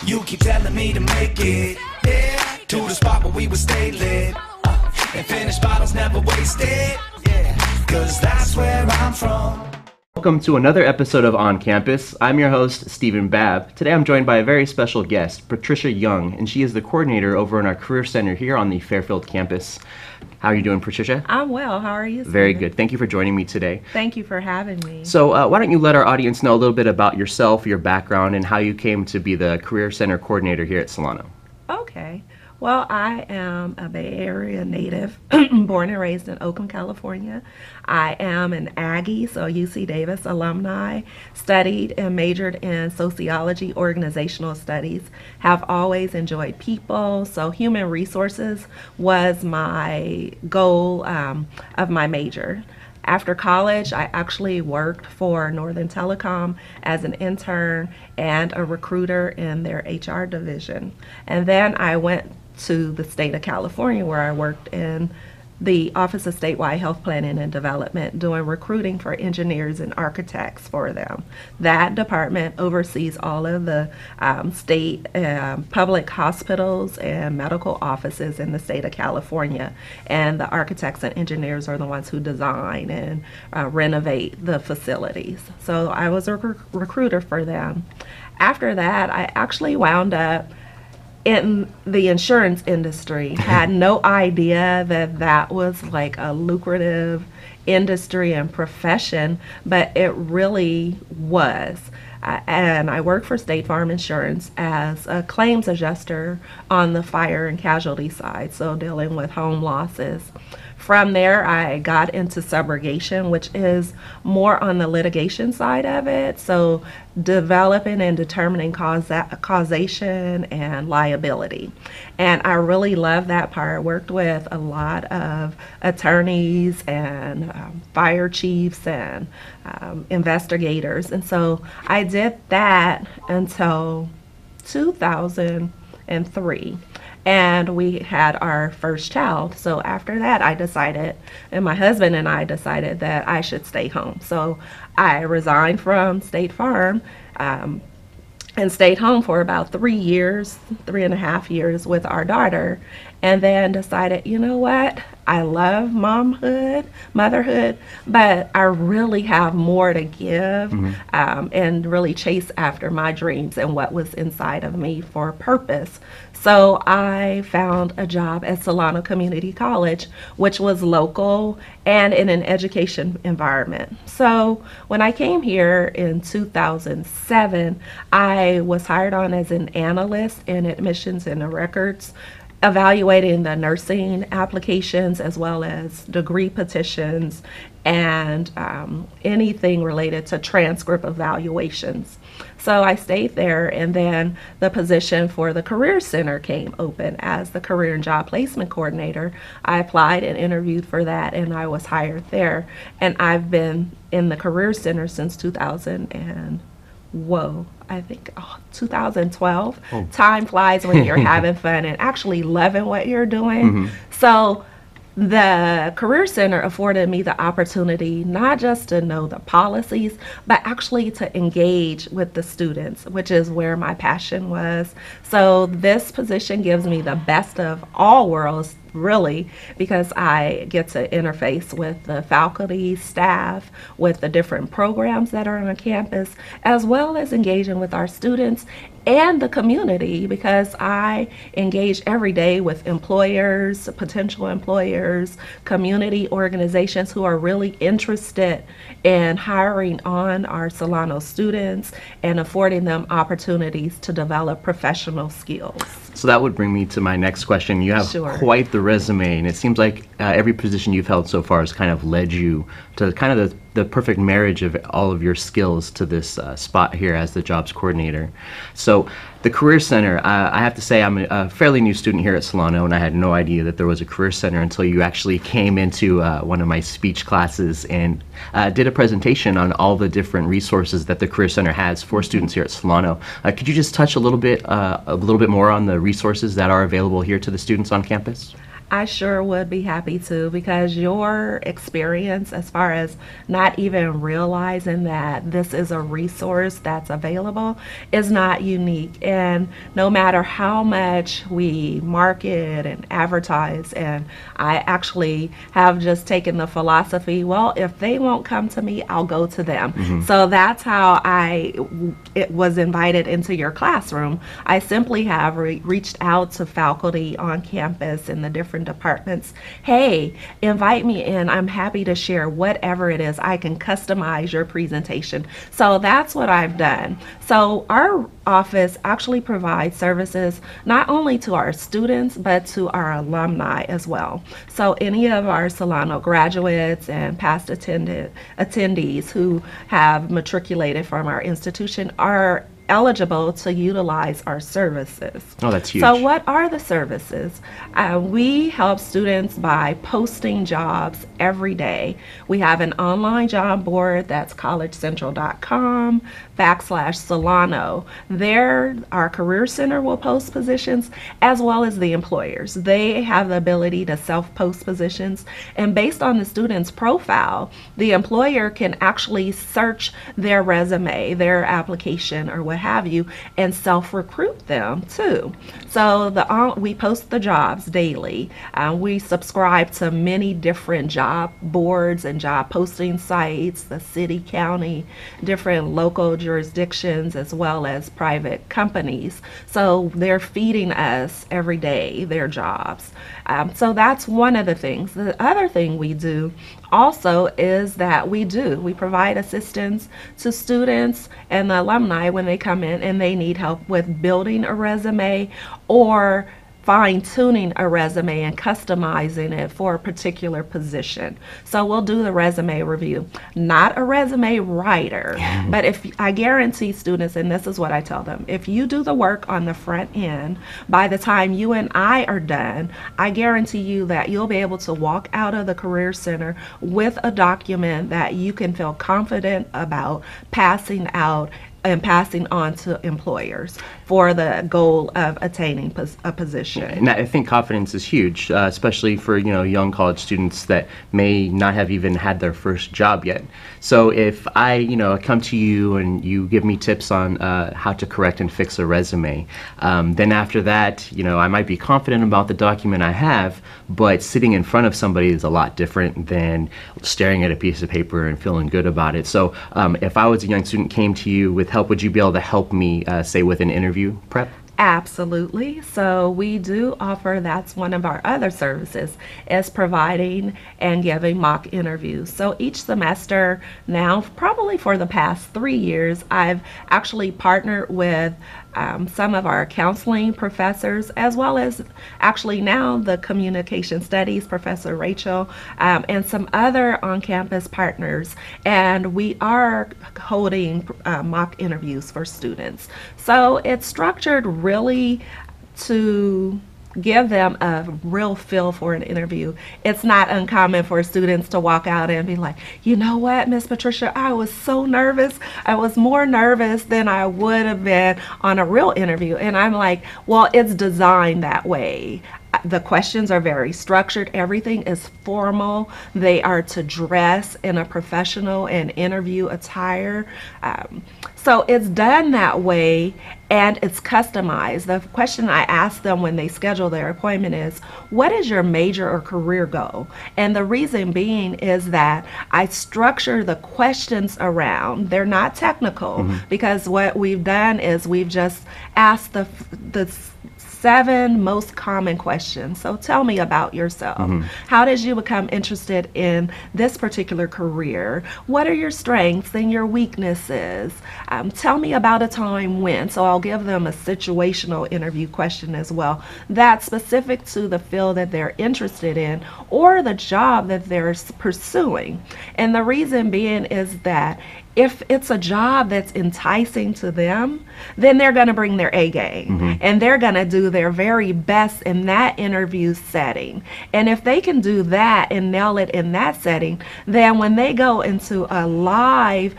You keep telling me to make it, yeah, to the spot where we would stay lit, and finish bottles never wasted, yeah, cause that's where I'm from. Welcome to another episode of On Campus. I'm your host, Stephen Babb. Today I'm joined by a very special guest, Patricia Young, and she is the coordinator over in our Career Center here on the Fairfield campus. How are you doing, Patricia? I'm well. How are you, Stephen? Very good. Thank you for joining me today. Thank you for having me. So why don't you let our audience know a little bit about yourself, your background, and how you came to be the Career Center coordinator here at Solano. Okay. Well, I am a Bay Area native, born and raised in Oakland, California. I am an Aggie, so UC Davis alumni, studied and majored in sociology, organizational studies, have always enjoyed people, so human resources was my goal of my major. After college, I actually worked for Northern Telecom as an intern and a recruiter in their HR division. And then I went to the state of California, where I worked in the Office of Statewide Health Planning and Development, doing recruiting for engineers and architects for them. That department oversees all of the state public hospitals and medical offices in the state of California. And the architects and engineers are the ones who design and renovate the facilities. So I was a recruiter for them. After that, I actually wound up in the insurance industry. Had no idea that that was like a lucrative industry and profession, but it really was. And I worked for State Farm Insurance as a claims adjuster on the fire and casualty side, so dealing with home losses. From there, I got into subrogation, which is more on the litigation side of it, so developing and determining causation and liability. And I really love that part. I worked with a lot of attorneys and fire chiefs and investigators, and so I did that until 2003. And we had our first child. So after that, I decided, and my husband and I decided that I should stay home. So I resigned from State Farm and stayed home for about 3.5 years with our daughter, and then decided, you know what, I love motherhood, but I really have more to give, and really chase after my dreams and what was inside of me for purpose. So I found a job at Solano Community College, which was local and in an education environment. So when I came here in 2007, I was hired on as an analyst in admissions and records, evaluating the nursing applications as well as degree petitions and anything related to transcript evaluations. So I stayed there, and then the position for the Career Center came open as the Career and Job Placement Coordinator. I applied and interviewed for that, and I was hired there. And I've been in the Career Center since 2012. Oh. Time flies when you're having fun and actually loving what you're doing. So the Career Center afforded me the opportunity not just to know the policies, but actually to engage with the students, which is where my passion was. So this position gives me the best of all worlds, really, because I get to interface with the faculty, staff, with the different programs that are on the campus, as well as engaging with our students and the community, because I engage every day with employers, potential employers, community organizations who are really interested in hiring on our Solano students and affording them opportunities to develop professional skills. So that would bring me to my next question. You have quite the resume, and it seems like every position you've held so far has kind of led you to kind of the perfect marriage of all of your skills to this spot here as the jobs coordinator. So the Career Center, I have to say I'm a fairly new student here at Solano, and I had no idea that there was a Career Center until you actually came into one of my speech classes and did a presentation on all the different resources that the Career Center has for students here at Solano. Could you just touch a little bit more on the resources that are available here to the students on campus? I sure would be happy to, because your experience as far as not even realizing that this is a resource that's available is not unique. And no matter how much we market and advertise, and I actually have just taken the philosophy, well, if they won't come to me, I'll go to them. So that's how it was invited into your classroom. I simply have reached out to faculty on campus in the different departments. Hey, invite me in. I'm happy to share whatever it is. I can customize your presentation. So that's what I've done. So our office actually provides services not only to our students, but to our alumni as well. So any of our Solano graduates and past attendees who have matriculated from our institution are eligible to utilize our services. Oh, that's huge. So what are the services? We help students by posting jobs every day. We have an online job board that's collegecentral.com/Solano. There, our Career Center will post positions as well as the employers. They have the ability to self-post positions, and based on the student's profile, the employer can actually search their resume, their application, or what have you, and self-recruit them too. So we post the jobs daily. We subscribe to many different job boards and job posting sites, the city, county, different local jurisdictions, as well as private companies. So they're feeding us every day their jobs. So that's one of the things. The other thing we do also is that we provide assistance to students and the alumni when they come in and they need help with building a resume or fine-tuning a resume and customizing it for a particular position. So we'll do the resume review. Not a resume writer, but if I guarantee students, and this is what I tell them, if you do the work on the front end, by the time you and I are done, I guarantee you that you'll be able to walk out of the Career Center with a document that you can feel confident about passing out and passing on to employers for the goal of attaining a position. And I think confidence is huge, especially for young college students that may not have even had their first job yet. So if I come to you and you give me tips on how to correct and fix a resume, then after that I might be confident about the document I have, but sitting in front of somebody is a lot different than staring at a piece of paper and feeling good about it. So if I was a young student, came to you with help, would you be able to help me, say, with an interview prep? Absolutely. So we do offer, that's one of our other services, is providing and giving mock interviews. So each semester now, probably for the past 3 years, I've actually partnered with some of our counseling professors, as well as actually now the communication studies professor Rachel, and some other on-campus partners, and we are holding mock interviews for students. So it's structured really to give them a real feel for an interview. It's not uncommon for students to walk out and be like, you know what, Miss Patricia, I was so nervous. I was more nervous than I would have been on a real interview. And I'm like, well, it's designed that way. The questions are very structured. Everything is formal. They are to dress in a professional and interview attire. So it's done that way, and it's customized. The question I ask them when they schedule their appointment is, what is your major or career goal? And the reason being is that I structure the questions around, they're not technical, because what we've done is we've just asked the 7 most common questions. So tell me about yourself. How did you become interested in this particular career? What are your strengths and your weaknesses? Tell me about a time when. So I'll give them a situational interview question as well, that's specific to the field that they're interested in or the job that they're pursuing. And the reason being is that if it's a job that's enticing to them, then they're going to bring their A game, and they're going to do their very best in that interview setting. And if they can do that and nail it in that setting, then when they go into a live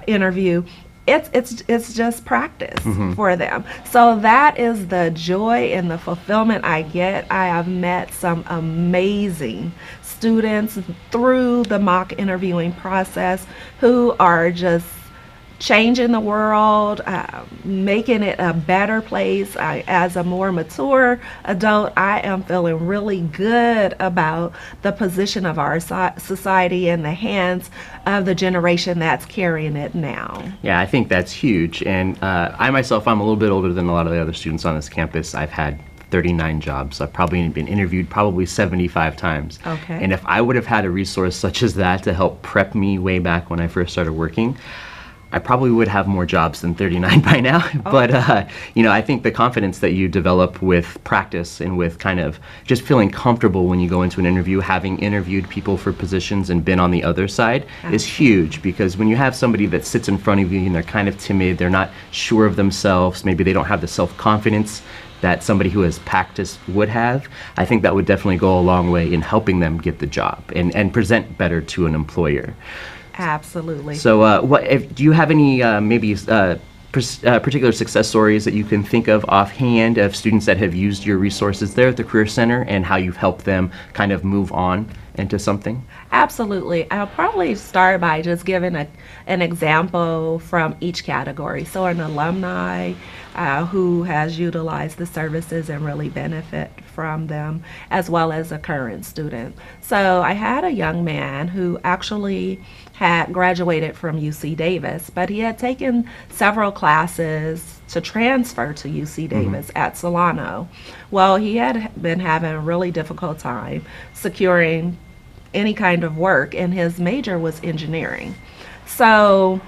interview, it's just practice for them. So that is the joy and the fulfillment I get. I have met some amazing students through the mock interviewing process who are just changing the world, making it a better place. As a more mature adult, I am feeling really good about the position of our society in the hands of the generation that's carrying it now. Yeah, I think that's huge. And I myself, I'm a little bit older than a lot of the other students on this campus. I've had 39 jobs. I've probably been interviewed probably 75 times. Okay. And if I would have had a resource such as that to help prep me way back when I first started working, I probably would have more jobs than 39 by now. But, you know, I think the confidence that you develop with practice and with kind of just feeling comfortable when you go into an interview, having interviewed people for positions and been on the other side is huge, because when you have somebody that sits in front of you and they're kind of timid, they're not sure of themselves, maybe they don't have the self-confidence that somebody who has practiced would have, I think that would definitely go a long way in helping them get the job and present better to an employer. Absolutely. So do you have any particular success stories that you can think of offhand of students that have used your resources there at the Career Center and how you've helped them kind of move on into something? Absolutely. I'll probably start by just giving an example from each category. So an alumni who has utilized the services and really benefit from them, as well as a current student. So I had a young man who actually had graduated from UC Davis, but he had taken several classes to transfer to UC Davis at Solano. Well, he had been having a really difficult time securing any kind of work, and his major was engineering. So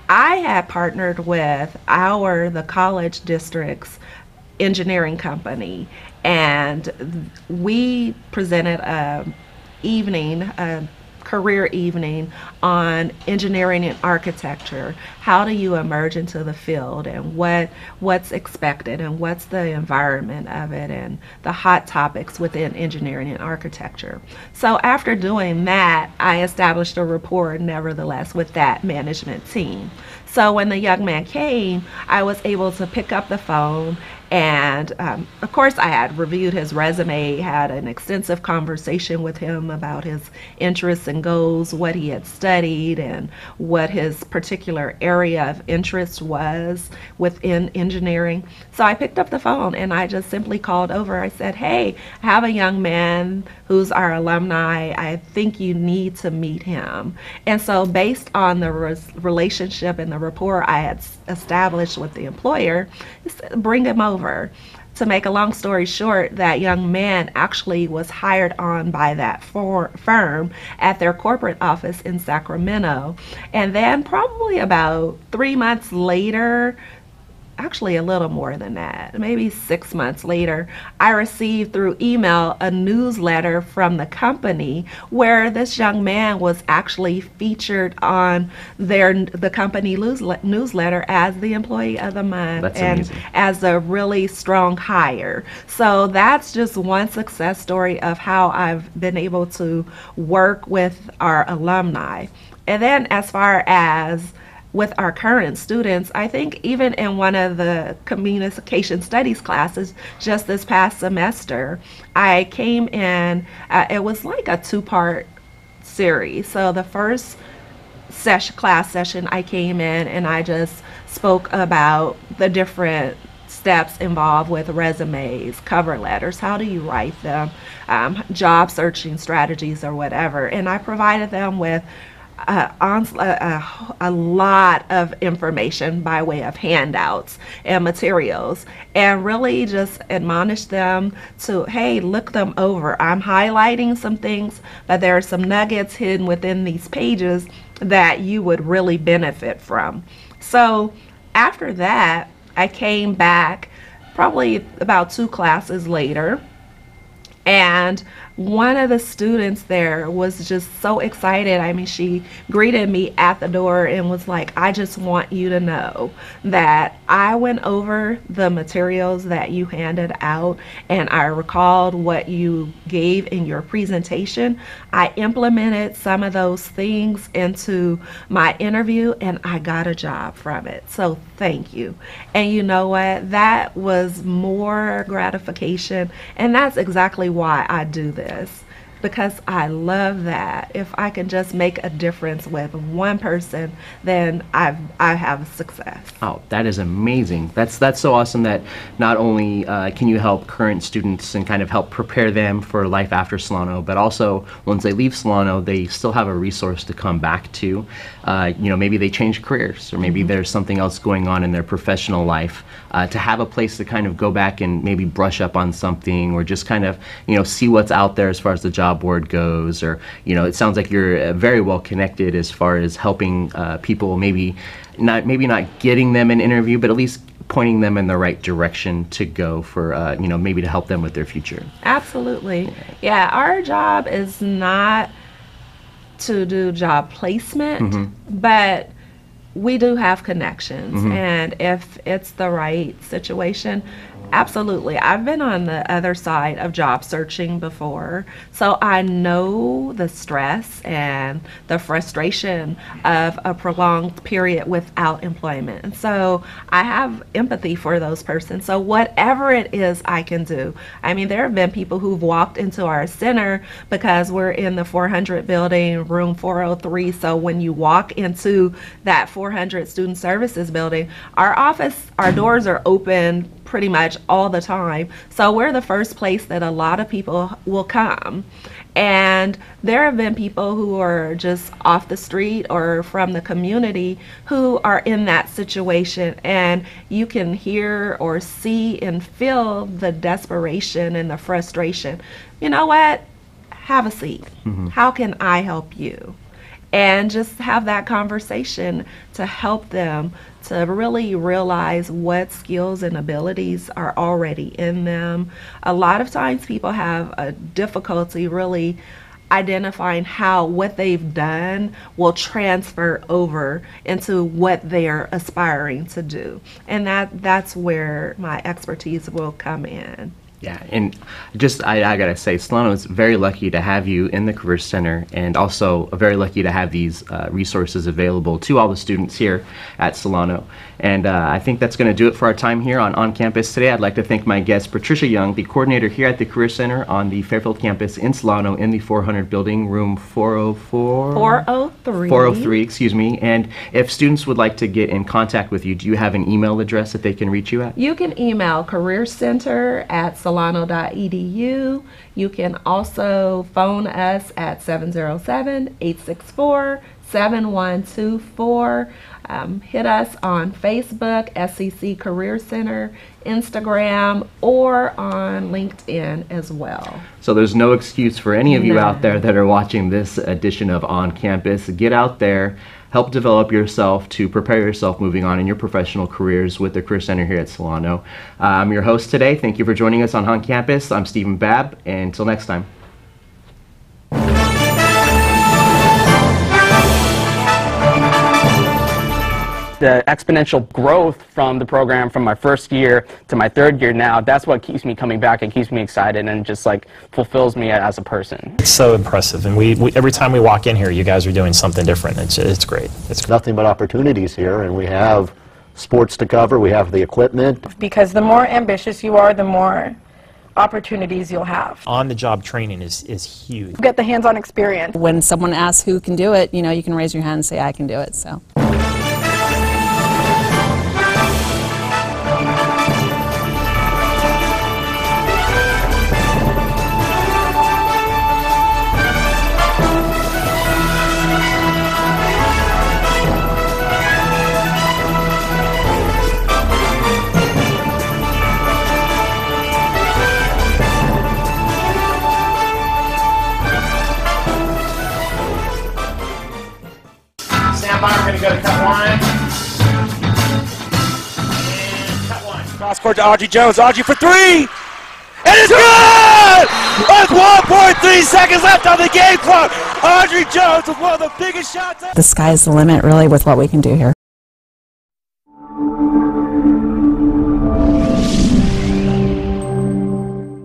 I had partnered with the college district's engineering company, and we presented a career evening on engineering and architecture. How do you emerge into the field, and what's expected, and what's the environment of it, and the hot topics within engineering and architecture. So after doing that, I established a rapport nevertheless with that management team. So when the young man came, I was able to pick up the phone, and of course I had reviewed his resume, had an extensive conversation with him about his interests and goals, what he had studied, and what his particular area of interest was within engineering. So I picked up the phone and I just simply called over. I said, hey, I have a young man who's our alumni. I think you need to meet him. And so based on the relationship and the rapport I had established with the employer, I said, bring him over. To make a long story short, that young man actually was hired on by that firm at their corporate office in Sacramento. And then probably about 3 months later, actually a little more than that, maybe 6 months later, I received through email a newsletter from the company where this young man was actually featured on the company newsletter as the employee of the month. That's and amazing. As a really strong hire. So that's just one success story of how I've been able to work with our alumni. And then as far as with our current students, I think even in one of the communication studies classes just this past semester, I came in, it was like a 2-part series. So the first class session, I came in and I just spoke about the different steps involved with resumes, cover letters, how do you write them, job searching strategies or whatever. And I provided them with a lot of information by way of handouts and materials, and really just admonish them to, hey, look them over. I'm highlighting some things, but there are some nuggets hidden within these pages that you would really benefit from. So after that, I came back probably about 2 classes later, and one of the students there was just so excited. I mean, she greeted me at the door and was like, I just want you to know that I went over the materials that you handed out, and I recalled what you gave in your presentation. I implemented some of those things into my interview, and I got a job from it. So thank you. And you know what? That was more gratification, and that's exactly why I do this. Because I love that. If I can just make a difference with one person, then I have success. Oh, that is amazing. That's so awesome that not only can you help current students and kind of help prepare them for life after Solano, but also once they leave Solano, they still have a resource to come back to. Maybe they change careers, or maybe there's something else going on in their professional life. To have a place to kind of go back and maybe brush up on something, or just kind of see what's out there as far as the job board goes, or it sounds like you're very well connected as far as helping people, maybe not getting them an interview, but at least pointing them in the right direction to go for maybe to help them with their future. Absolutely. Yeah, our job is not to do job placement, but we do have connections, and if it's the right situation, absolutely. I've been on the other side of job searching before, so I know the stress and the frustration of a prolonged period without employment. And so I have empathy for those persons. So whatever it is I can do. I mean, there have been people who've walked into our center because we're in the 400 building, room 403. So when you walk into that 400 student services building, our doors are open pretty much all the time. So we're the first place that a lot of people will come. And there have been people who are just off the street or from the community who are in that situation, and you can hear or see and feel the desperation and the frustration. You know what? Have a seat. How can I help you? And just have that conversation to help them to really realize what skills and abilities are already in them. A lot of times people have a difficulty really identifying how what they've done will transfer over into what they're aspiring to do. And that's where my expertise will come in. Yeah, and I gotta say, Solano is very lucky to have you in the Career Center, and also very lucky to have these resources available to all the students here at Solano. And I think that's going to do it for our time here on campus today. I'd like to thank my guest, Patricia Young, the coordinator here at the Career Center on the Fairfield campus in Solano in the 400 building, room 403, excuse me. And if students would like to get in contact with you, do you have an email address that they can reach you at? You can email careercenter@solano.edu. You can also phone us at 707-864-7124. Hit us on Facebook, SCC Career Center, Instagram, or on LinkedIn as well. So there's no excuse for any of you out there that are watching this edition of On Campus. Get out there, help develop yourself to prepare yourself moving on in your professional careers with the Career Center here at Solano. I'm your host today. Thank you for joining us on Campus. I'm Stephen Babb, and until next time. The exponential growth from the program from my first year to my third year now, that's what keeps me coming back and keeps me excited and just like fulfills me as a person. It's so impressive, and we every time we walk in here, you guys are doing something different. It's great. It's nothing but opportunities here, and we have sports to cover, we have the equipment. Because the more ambitious you are, the more opportunities you'll have. On-the-job training is huge. Get the hands-on experience. When someone asks who can do it, you know, you can raise your hand and say, I can do it. So. Stand by, we're going to go to cut one. And cut one. Cross court to Audrey Jones. Audrey for three! And it's good! With 1.3 seconds left on the game clock. Audrey Jones with one of the biggest shots. The sky's the limit, really, with what we can do here.